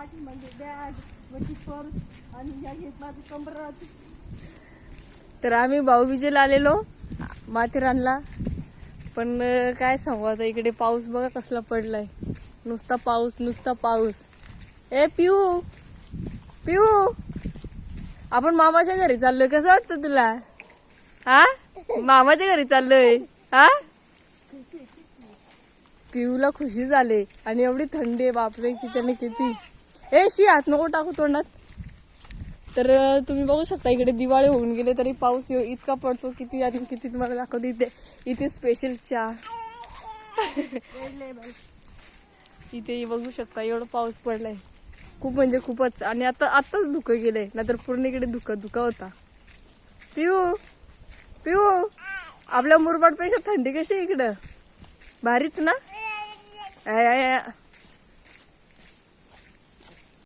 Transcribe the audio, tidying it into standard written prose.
पाठीमध्ये bag वरती purse आणि या घेत माझं कंबरात. तर आम्ही भाऊबीजेला आलेलो माथेरानला. पण काय सांगू आता, इकडे पाऊस बघा कसला पडलाय. नुसता पाऊस नुसता पाऊस. ए पिऊ पिऊ, आपण मामाच्या घरी चाललोय, कसं वाटतं तुला? हा, मामाच्या घरी चाललोय. हा, पिऊला खुशी झाले. आणि एवढी थंडी आहे बापरे, किती किती. ए शी, हात नको टाकू तोंडात. तर तुम्ही बघू शकता इकडे दिवाळी होऊन गेले तरी पाऊस इतका पडतो. किती आणि किती तुम्हाला दाखवते. इथे स्पेशल चहा. इथे बघू शकता एवढं पाऊस पडलाय, खूप म्हणजे खूपच. आणि आताच धुकं गेलंय, नाहीतर पूर्ण इकडे धुका होता. पिऊ पिऊ, आपल्या मुरबाडपेक्षा थंडी कशी इकडं? भारीच ना.